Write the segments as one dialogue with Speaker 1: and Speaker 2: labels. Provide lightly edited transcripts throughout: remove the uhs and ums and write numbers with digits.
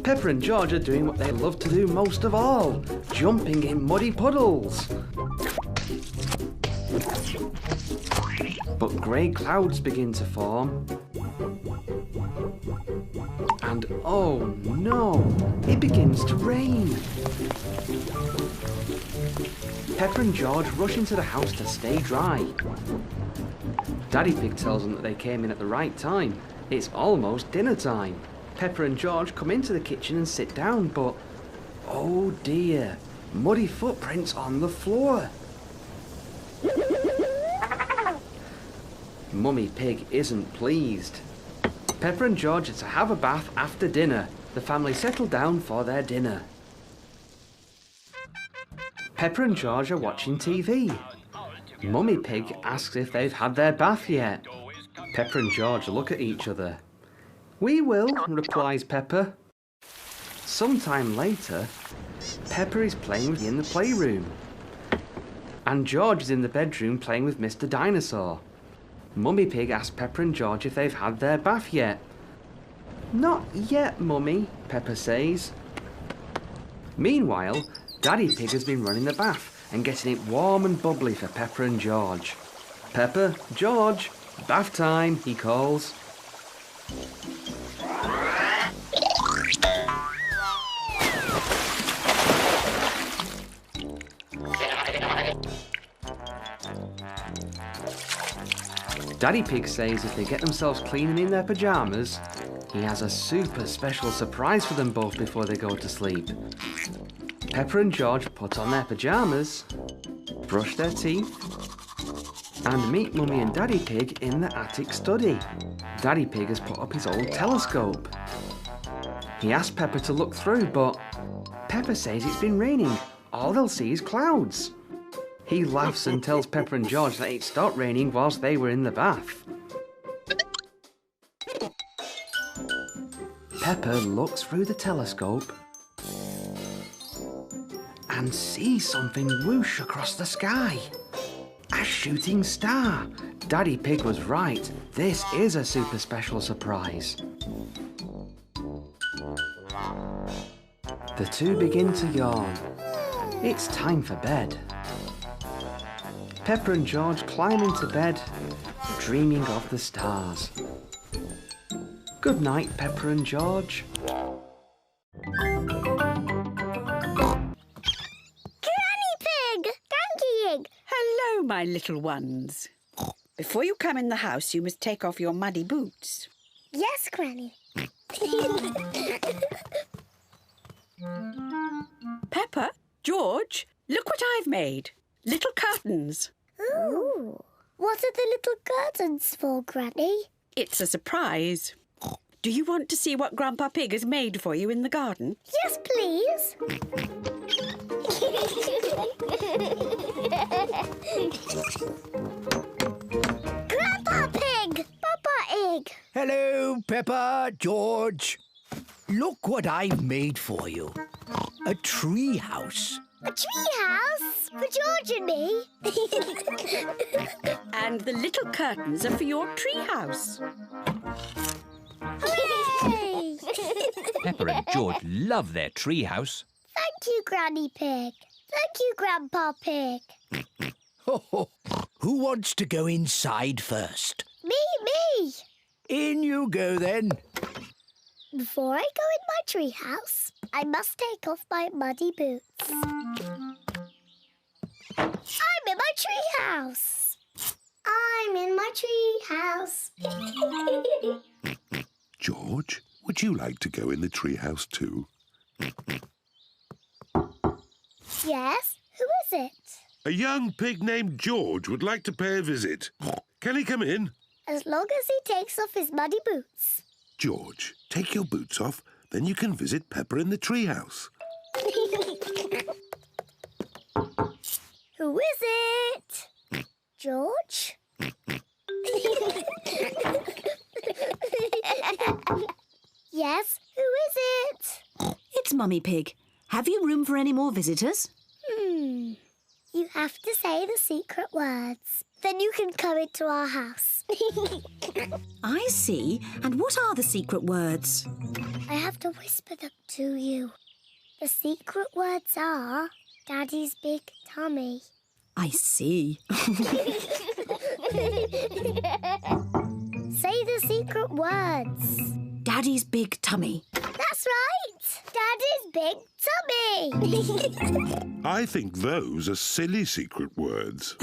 Speaker 1: Peppa and George are doing what they love to do most of all, jumping in muddy puddles. But grey clouds begin to form. And oh no, it begins to rain. Peppa and George rush into the house to stay dry. Daddy Pig tells them that they came in at the right time. It's almost dinner time. Peppa and George come into the kitchen and sit down, but oh dear, muddy footprints on the floor. Mummy Pig isn't pleased. Peppa and George are to have a bath after dinner. The family settle down for their dinner. Peppa and George are watching TV. Mummy Pig asks if they've had their bath yet. Peppa and George look at each other. "We will," replies Peppa. Sometime later, Peppa is playing in the playroom. And George is in the bedroom playing with Mr. Dinosaur. Mummy Pig asks Peppa and George if they've had their bath yet. "Not yet, Mummy," Peppa says. Meanwhile, Daddy Pig has been running the bath and getting it warm and bubbly for Peppa and George. "Peppa, George, bath time," he calls. Daddy Pig says if they get themselves clean and in their pyjamas, he has a super special surprise for them both before they go to sleep. Peppa and George put on their pyjamas, brush their teeth, and meet Mummy and Daddy Pig in the attic study. Daddy Pig has put up his old telescope. He asks Peppa to look through, but Peppa says it's been raining. All they'll see is clouds. He laughs and tells Peppa and George that it stopped raining whilst they were in the bath. Peppa looks through the telescope and sees something whoosh across the sky. A shooting star. Daddy Pig was right. This is a super special surprise. The two begin to yawn. It's time for bed. Peppa and George climb into bed, dreaming of the stars. Good night, Peppa and George.
Speaker 2: Granny Pig! Granky Pig!
Speaker 3: Hello, my little ones. Before you come in the house, you must take off your muddy boots.
Speaker 2: Yes, Granny.
Speaker 3: Peppa, George, look what I've made. Little curtains.
Speaker 2: Ooh. What are the little curtains for, Granny?
Speaker 3: It's a surprise. Do you want to see what Grandpa Pig has made for you in the garden?
Speaker 2: Yes, please. Grandpa Pig! Papa Egg!
Speaker 4: Hello, Peppa, George. Look what I've made for you. A tree house.
Speaker 2: A tree house? For George and me?
Speaker 3: And the little curtains are for your tree house.
Speaker 2: Hooray!
Speaker 5: Peppa and George love their tree house.
Speaker 2: Thank you, Granny Pig. Thank you, Grandpa Pig.
Speaker 4: Who wants to go inside first?
Speaker 2: Me!
Speaker 4: In you go, then.
Speaker 2: Before I go in my tree house, I must take off my muddy boots. I'm in my tree house. I'm in my tree house.
Speaker 6: George, would you like to go in the treehouse too?
Speaker 2: Yes? Who is it?
Speaker 6: A young pig named George would like to pay a visit. Can he come in?
Speaker 2: As long as he takes off his muddy boots.
Speaker 6: George, take your boots off, then you can visit Peppa in the treehouse.
Speaker 2: Who is it? George? Yes, who is it?
Speaker 7: It's Mummy Pig. Have you room for any more visitors?
Speaker 2: You have to say the secret words. Then you can come into our house.
Speaker 7: I see. And what are the secret words?
Speaker 2: I have to whisper them to you. The secret words are Daddy's big tummy.
Speaker 7: I see.
Speaker 2: Say the secret words.
Speaker 7: Daddy's big tummy.
Speaker 2: That's right. Daddy's big tummy.
Speaker 6: I think those are silly secret words.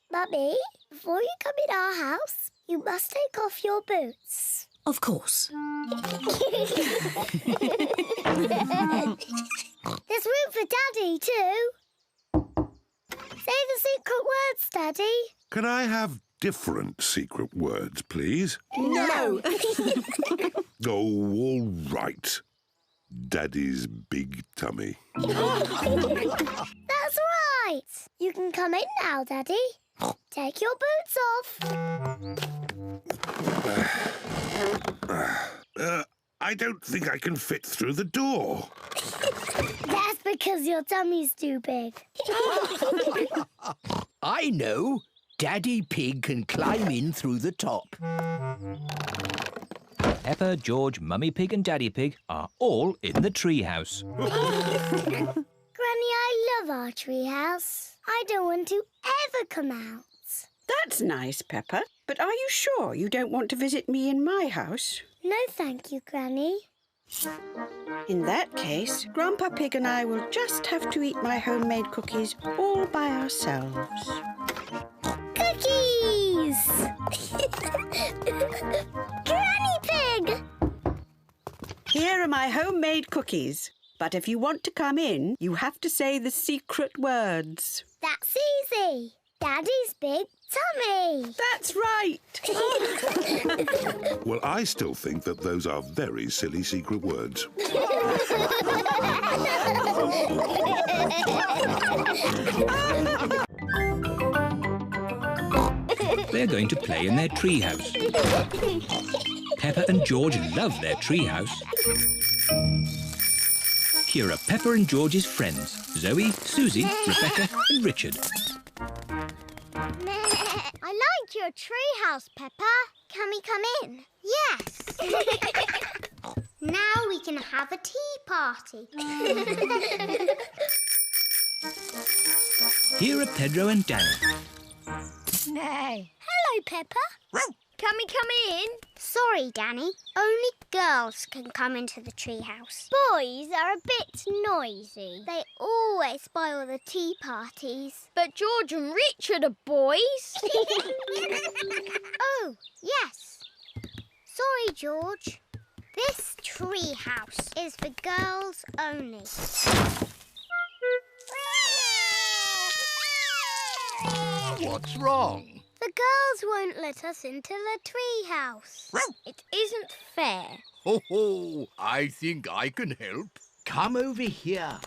Speaker 2: Mummy, before you come in our house, you must take off your boots.
Speaker 7: Of course.
Speaker 2: There's room for Daddy too. Say the secret words, Daddy.
Speaker 6: Can I have different secret words, please?
Speaker 7: No.
Speaker 6: Oh, all right. Daddy's big tummy.
Speaker 2: That's right. You can come in now, Daddy. Take your boots off.
Speaker 6: I don't think I can fit through the door.
Speaker 2: That's because your tummy's too big.
Speaker 4: I know. Daddy Pig can climb in through the top.
Speaker 5: Peppa, George, Mummy Pig and Daddy Pig are all in the treehouse.
Speaker 2: Granny, I love our treehouse. I don't want to ever come out.
Speaker 3: That's nice, Peppa. But are you sure you don't want to visit me in my house?
Speaker 2: No, thank you, Granny.
Speaker 3: In that case, Grandpa Pig and I will just have to eat my homemade cookies all by ourselves.
Speaker 2: Cookies! Granny Pig!
Speaker 3: Here are my homemade cookies. But if you want to come in, you have to say the secret words.
Speaker 2: That's easy. Daddy's big tummy.
Speaker 3: That's right.
Speaker 6: Well, I still think that those are very silly secret words.
Speaker 5: They're going to play in their treehouse. Peppa and George love their treehouse. Here are Peppa and George's friends, Zoe, Suzy, Rebecca and Richard.
Speaker 2: I like your treehouse, Peppa. Can we come in? Yes. Now we can have a tea party.
Speaker 5: Here are Pedro and Danny.
Speaker 2: Hello, Peppa. Can we come in? Sorry, Danny. Only girls can come into the treehouse. Boys are a bit noisy. They always spoil the tea parties.
Speaker 8: But George and Richard are boys.
Speaker 2: Oh, yes. Sorry, George. This treehouse is for girls only.
Speaker 9: What's wrong?
Speaker 2: The girls won't let us into the treehouse.
Speaker 8: It isn't fair.
Speaker 9: Ho ho! I think I can help. Come over here.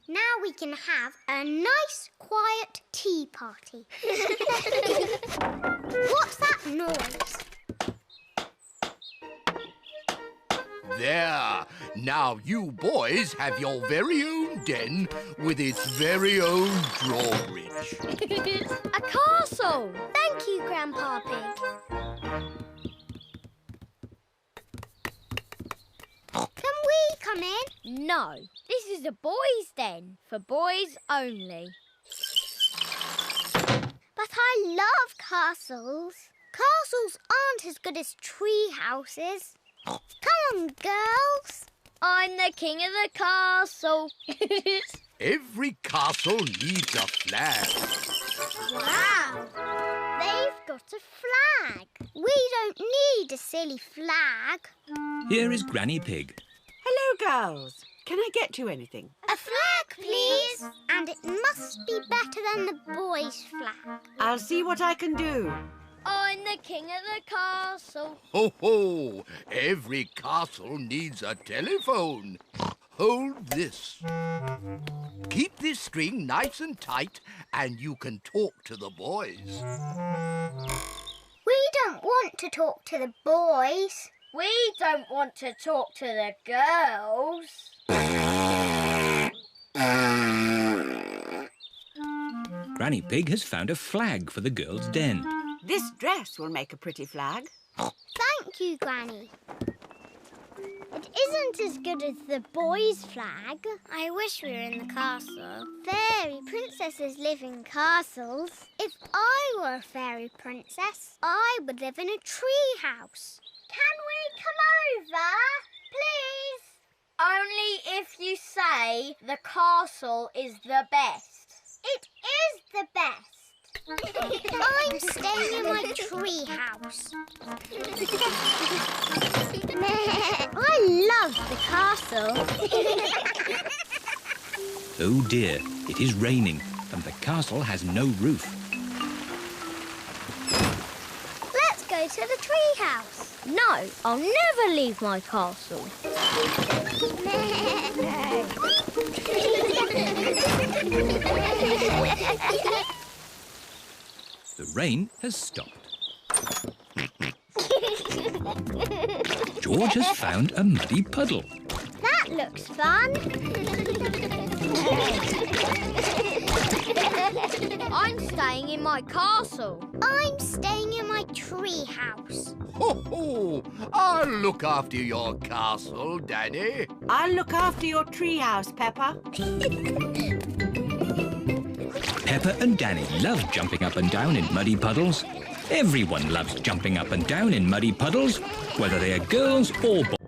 Speaker 2: Now we can have a nice, quiet tea party. What's that noise?
Speaker 9: There. Now you boys have your very own den with its very own drawbridge.
Speaker 8: A castle.
Speaker 2: Thank you, Grandpa Pig. Can we come in?
Speaker 8: No, this is a boys' den for boys only.
Speaker 2: But I love castles. Castles aren't as good as tree houses. Come on, girls.
Speaker 8: I'm the king of the castle.
Speaker 9: Every castle needs a flag.
Speaker 2: Wow. They've got a flag. We don't need a silly flag.
Speaker 5: Here is Granny Pig.
Speaker 3: Hello, girls. Can I get you anything?
Speaker 2: A flag, please. And it must be better than the boys' flag.
Speaker 3: I'll see what I can do.
Speaker 8: I'm the king of the castle.
Speaker 9: Ho ho! Every castle needs a telephone. Hold this. Keep this string nice and tight and you can talk to the boys.
Speaker 2: We don't want to talk to the boys.
Speaker 8: We don't want to talk to the girls.
Speaker 5: Granny Pig has found a flag for the girls' den.
Speaker 3: This dress will make a pretty flag.
Speaker 2: Thank you, Granny. It isn't as good as the boys' flag. I wish we were in the castle. Fairy princesses live in castles. If I were a fairy princess, I would live in a tree house. Can we come over, please?
Speaker 8: Only if you say the castle is the best.
Speaker 2: It is the best. I'm staying in my tree house. I love the castle.
Speaker 5: Oh dear, it is raining and the castle has no roof.
Speaker 2: Let's go to the tree house.
Speaker 8: No, I'll never leave my castle.
Speaker 5: The rain has stopped. George has found a muddy puddle.
Speaker 2: That looks fun.
Speaker 8: I'm staying in my castle.
Speaker 2: I'm staying in my tree house.
Speaker 9: Ho, ho! I'll look after your castle, Danny.
Speaker 3: I'll look after your tree house, Peppa.
Speaker 5: Peppa and Danny love jumping up and down in muddy puddles. Everyone loves jumping up and down in muddy puddles, whether they are girls or boys.